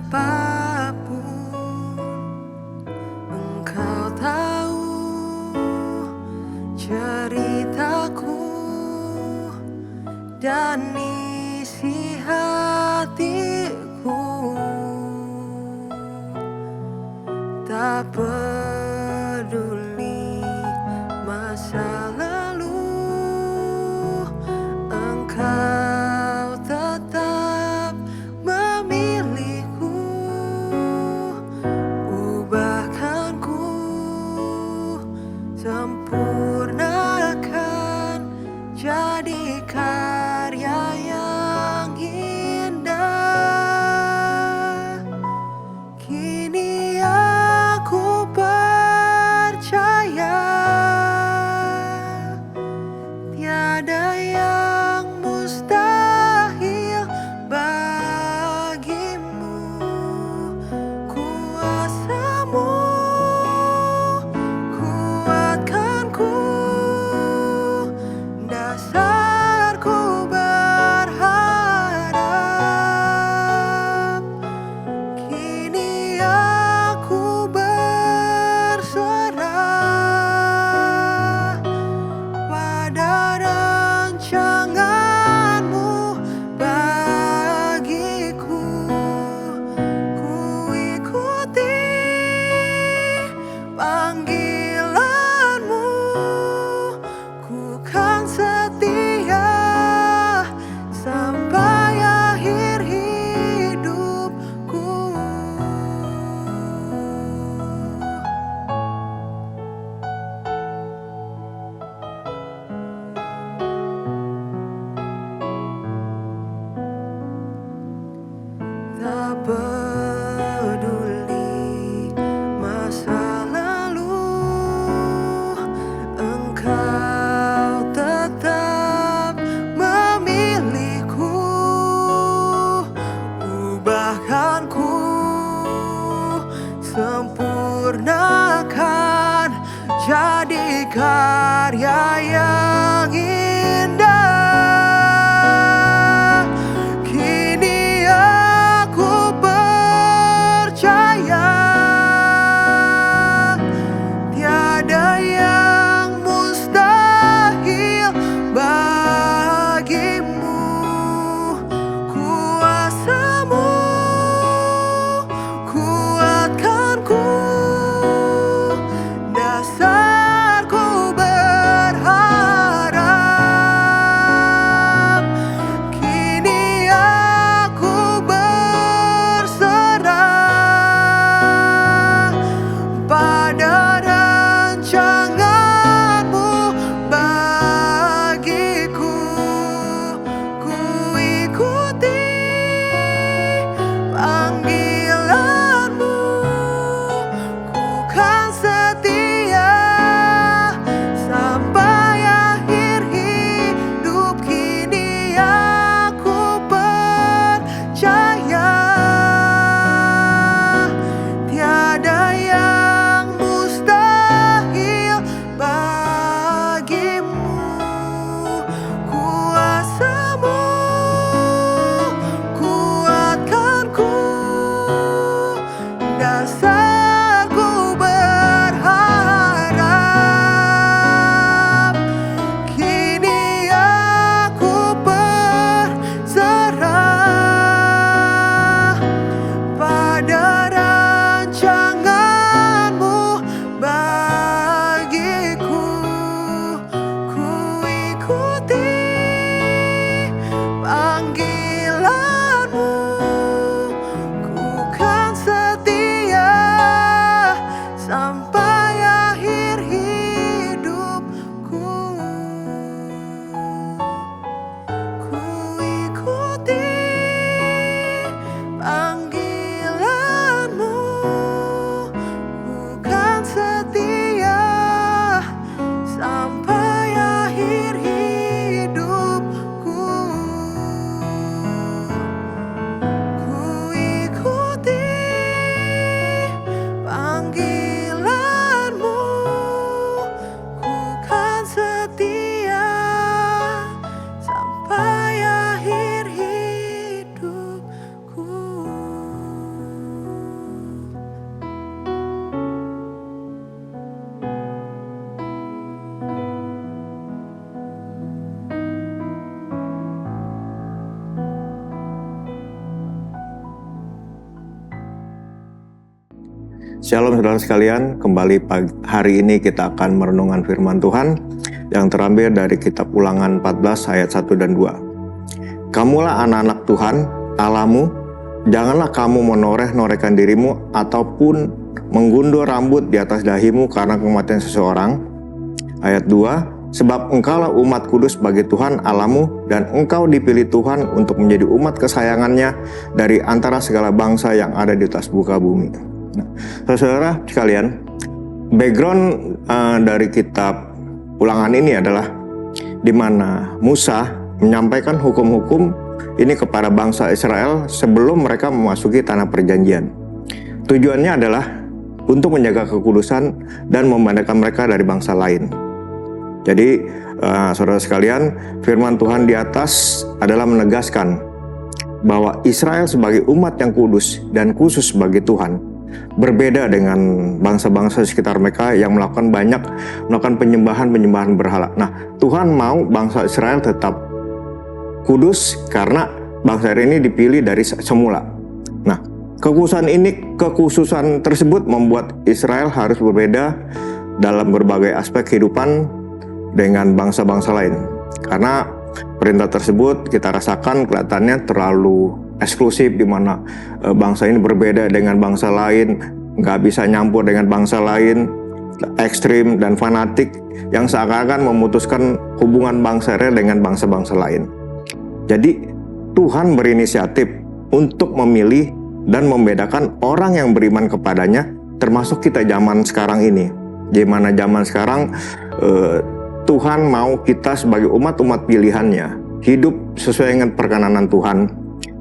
Betapapun engkau tahu ceritaku dan isi hatiku, tak peduli masa lalu, engkau tetap memilihku. Ubahkan ku, sempurnakan jadi karya yang indah. Kini aku percaya tiada yang mustahil bagimu. Kuasamu kuatkanku, dasarku berharap. Kini aku berserah pada rencana Shalom saudara sekalian, kembali hari ini kita akan merenungkan firman Tuhan yang terambil dari kitab Ulangan 14 ayat 1 dan 2. Kamulah anak-anak Tuhan, Allahmu, janganlah kamu menoreh-norehkan dirimu ataupun menggundur rambut di atas dahimu karena kematian seseorang. Ayat 2, sebab engkaulah umat kudus bagi Tuhan Allahmu dan engkau dipilih Tuhan untuk menjadi umat kesayangannya dari antara segala bangsa yang ada di atas muka bumi. Nah, saudara sekalian, background dari kitab Ulangan ini adalah di mana Musa menyampaikan hukum-hukum ini kepada bangsa Israel sebelum mereka memasuki tanah perjanjian. Tujuannya adalah untuk menjaga kekudusan dan membedakan mereka dari bangsa lain. Jadi, saudara sekalian, firman Tuhan di atas adalah menegaskan bahwa Israel sebagai umat yang kudus dan khusus bagi Tuhan berbeda dengan bangsa-bangsa sekitar mereka yang melakukan penyembahan berhala. Nah, Tuhan mau bangsa Israel tetap kudus karena bangsa ini dipilih dari semula. Nah, kekhususan tersebut membuat Israel harus berbeda dalam berbagai aspek kehidupan dengan bangsa-bangsa lain. Karena perintah tersebut kita rasakan kelihatannya terlalu eksklusif, di mana bangsa ini berbeda dengan bangsa lain, nggak bisa nyampur dengan bangsa lain, ekstrim dan fanatik yang seakan-akan memutuskan hubungan bangsa Israel dengan bangsa-bangsa lain. Jadi Tuhan berinisiatif untuk memilih dan membedakan orang yang beriman kepadanya, termasuk kita zaman sekarang ini. Di mana zaman sekarang Tuhan mau kita sebagai umat-umat pilihannya hidup sesuai dengan perkenanan Tuhan,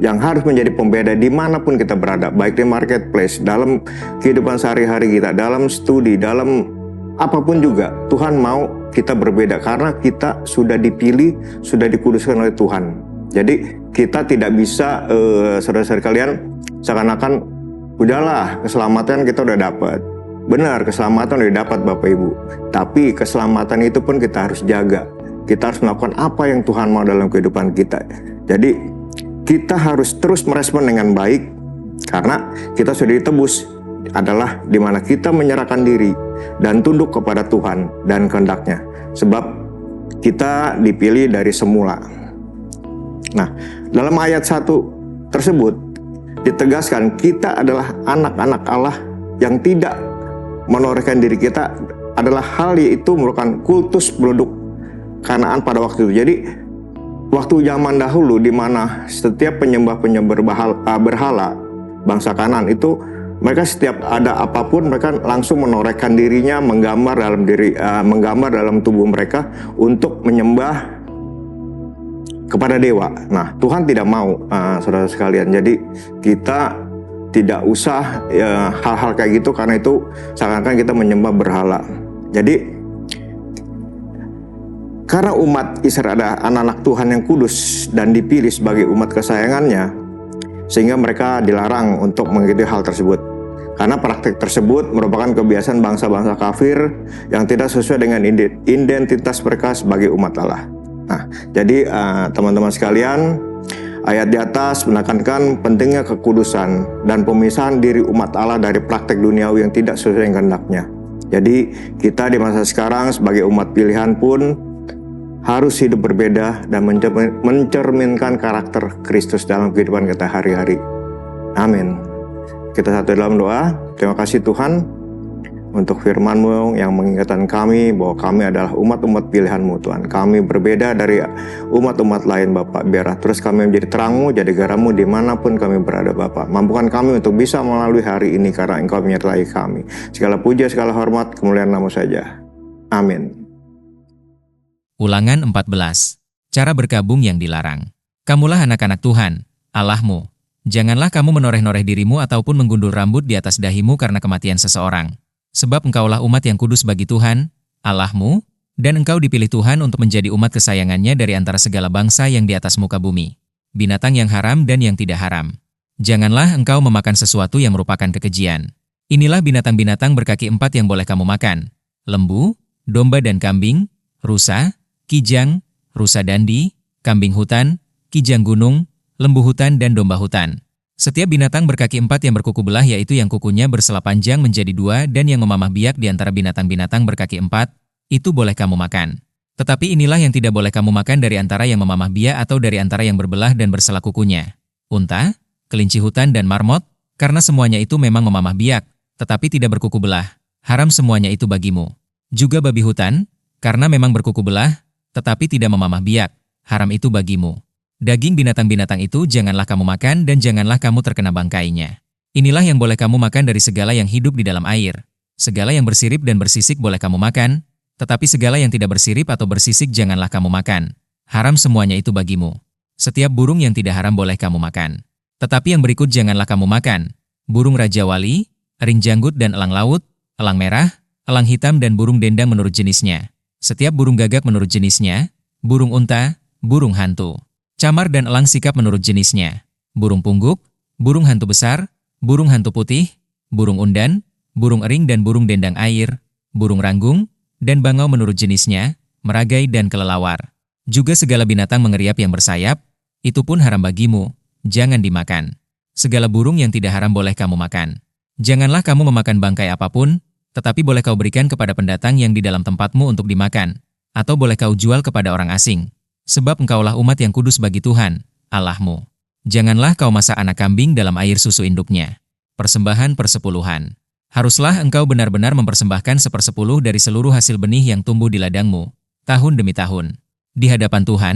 yang harus menjadi pembeda dimanapun kita berada, baik di marketplace, dalam kehidupan sehari-hari kita, dalam studi, dalam apapun juga. Tuhan mau kita berbeda karena kita sudah dipilih, sudah dikuduskan oleh Tuhan. Jadi kita tidak bisa, saudara-saudara kalian, seakan-akan udahlah keselamatan kita udah dapat. Benar, keselamatan udah dapat Bapak Ibu, tapi keselamatan itu pun kita harus jaga. Kita harus melakukan apa yang Tuhan mau dalam kehidupan kita. Jadi kita harus terus merespon dengan baik karena kita sudah ditebus, adalah di mana kita menyerahkan diri dan tunduk kepada Tuhan dan kehendak-Nya, sebab kita dipilih dari semula. Nah, dalam ayat 1 tersebut ditegaskan kita adalah anak-anak Allah yang tidak menorehkan diri kita adalah hal yaitu merupakan kultus penduduk Kanaan pada waktu itu. Jadi waktu zaman dahulu di mana setiap penyembah-penyembah berhala bangsa Kanaan itu, mereka setiap ada apapun mereka langsung menorehkan dirinya, menggambar dalam tubuh mereka untuk menyembah kepada dewa. Nah, Tuhan tidak mau, saudara sekalian. Jadi kita tidak usah hal-hal kayak gitu, karena itu seakan-akan kita menyembah berhala. Jadi karena umat Israel adalah anak-anak Tuhan yang kudus dan dipilih sebagai umat kesayangannya, sehingga mereka dilarang untuk mengikuti hal tersebut. Karena praktik tersebut merupakan kebiasaan bangsa-bangsa kafir yang tidak sesuai dengan identitas mereka sebagai umat Allah. Nah, jadi teman-teman sekalian, ayat di atas menekankan pentingnya kekudusan dan pemisahan diri umat Allah dari praktik duniawi yang tidak sesuai dengan kehendaknya. Jadi kita di masa sekarang sebagai umat pilihan pun harus hidup berbeda dan mencerminkan karakter Kristus dalam kehidupan kita hari-hari. Amin. Kita satu dalam doa. Terima kasih Tuhan untuk firman-Mu yang mengingatkan kami bahwa kami adalah umat-umat pilihan-Mu Tuhan. Kami berbeda dari umat-umat lain Bapak. Biar terus kami menjadi terang-Mu, jadi garam-Mu dimanapun kami berada Bapak. Mampukan kami untuk bisa melalui hari ini karena Engkau menyertai kami. Segala puja, segala hormat, kemuliaan nama saja. Amin. Ulangan 14. Cara berkabung yang dilarang. Kamulah anak-anak Tuhan, Allahmu. Janganlah kamu menoreh-noreh dirimu ataupun menggundul rambut di atas dahimu karena kematian seseorang. Sebab engkaulah umat yang kudus bagi Tuhan, Allahmu, dan engkau dipilih Tuhan untuk menjadi umat kesayangannya dari antara segala bangsa yang di atas muka bumi. Binatang yang haram dan yang tidak haram. Janganlah engkau memakan sesuatu yang merupakan kekejian. Inilah binatang-binatang berkaki 4 yang boleh kamu makan. Lembu, domba dan kambing, rusa, kijang, rusa dandi, kambing hutan, kijang gunung, lembu hutan dan domba hutan. Setiap binatang berkaki 4 yang berkuku belah yaitu yang kukunya bersela panjang menjadi 2 dan yang memamah biak di antara binatang-binatang berkaki 4, itu boleh kamu makan. Tetapi inilah yang tidak boleh kamu makan dari antara yang memamah biak atau dari antara yang berbelah dan bersela kukunya. Unta, kelinci hutan dan marmot, karena semuanya itu memang memamah biak, tetapi tidak berkuku belah. Haram semuanya itu bagimu. Juga babi hutan, karena memang berkuku belah, tetapi tidak memamah biak. Haram itu bagimu. Daging binatang-binatang itu janganlah kamu makan dan janganlah kamu terkena bangkainya. Inilah yang boleh kamu makan dari segala yang hidup di dalam air. Segala yang bersirip dan bersisik boleh kamu makan, tetapi segala yang tidak bersirip atau bersisik janganlah kamu makan. Haram semuanya itu bagimu. Setiap burung yang tidak haram boleh kamu makan. Tetapi yang berikut janganlah kamu makan. Burung raja wali, ering janggut dan elang laut, elang merah, elang hitam dan burung dendang menurut jenisnya. Setiap burung gagak menurut jenisnya, burung unta, burung hantu. Camar dan elang sikap menurut jenisnya. Burung pungguk, burung hantu besar, burung hantu putih, burung undan, burung ering dan burung dendang air, burung ranggung, dan bangau menurut jenisnya, meragai dan kelelawar. Juga segala binatang mengeriap yang bersayap, itu pun haram bagimu, jangan dimakan. Segala burung yang tidak haram boleh kamu makan. Janganlah kamu memakan bangkai apapun, tetapi boleh kau berikan kepada pendatang yang di dalam tempatmu untuk dimakan, atau boleh kau jual kepada orang asing. Sebab engkaulah umat yang kudus bagi Tuhan, Allahmu. Janganlah kau masak anak kambing dalam air susu induknya. Persembahan persepuluhan. Haruslah engkau benar-benar mempersembahkan 1/10 dari seluruh hasil benih yang tumbuh di ladangmu, tahun demi tahun. Di hadapan Tuhan,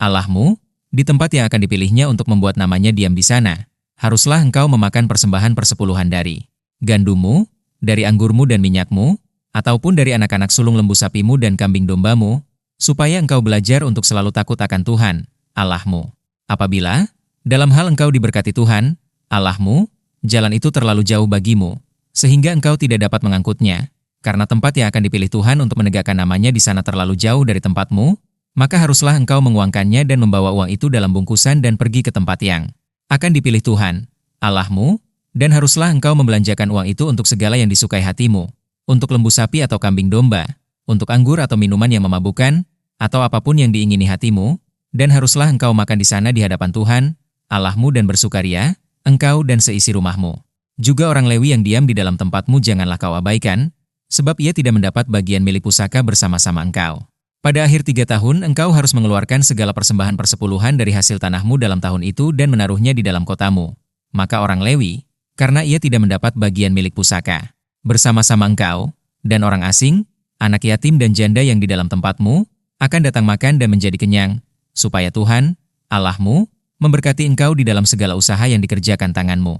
Allahmu, di tempat yang akan dipilihnya untuk membuat namanya diam di sana, haruslah engkau memakan persembahan persepuluhan dari gandummu, dari anggurmu dan minyakmu, ataupun dari anak-anak sulung lembu sapimu dan kambing dombamu, supaya engkau belajar untuk selalu takut akan Tuhan, Allahmu. Apabila, dalam hal engkau diberkati Tuhan, Allahmu, jalan itu terlalu jauh bagimu, sehingga engkau tidak dapat mengangkutnya, karena tempat yang akan dipilih Tuhan untuk menegakkan namanya di sana terlalu jauh dari tempatmu, maka haruslah engkau menguangkannya dan membawa uang itu dalam bungkusan dan pergi ke tempat yang akan dipilih Tuhan, Allahmu, dan haruslah engkau membelanjakan uang itu untuk segala yang disukai hatimu, untuk lembu sapi atau kambing domba, untuk anggur atau minuman yang memabukkan, atau apapun yang diingini hatimu, dan haruslah engkau makan di sana di hadapan Tuhan, Allahmu dan bersukaria, engkau dan seisi rumahmu. Juga orang Lewi yang diam di dalam tempatmu janganlah kau abaikan, sebab ia tidak mendapat bagian milik pusaka bersama-sama engkau. Pada akhir 3 tahun engkau harus mengeluarkan segala persembahan persepuluhan dari hasil tanahmu dalam tahun itu dan menaruhnya di dalam kotamu. Maka orang Lewi, karena ia tidak mendapat bagian milik pusaka, bersama-sama engkau, dan orang asing, anak yatim dan janda yang di dalam tempatmu, akan datang makan dan menjadi kenyang, supaya Tuhan, Allahmu, memberkati engkau di dalam segala usaha yang dikerjakan tanganmu.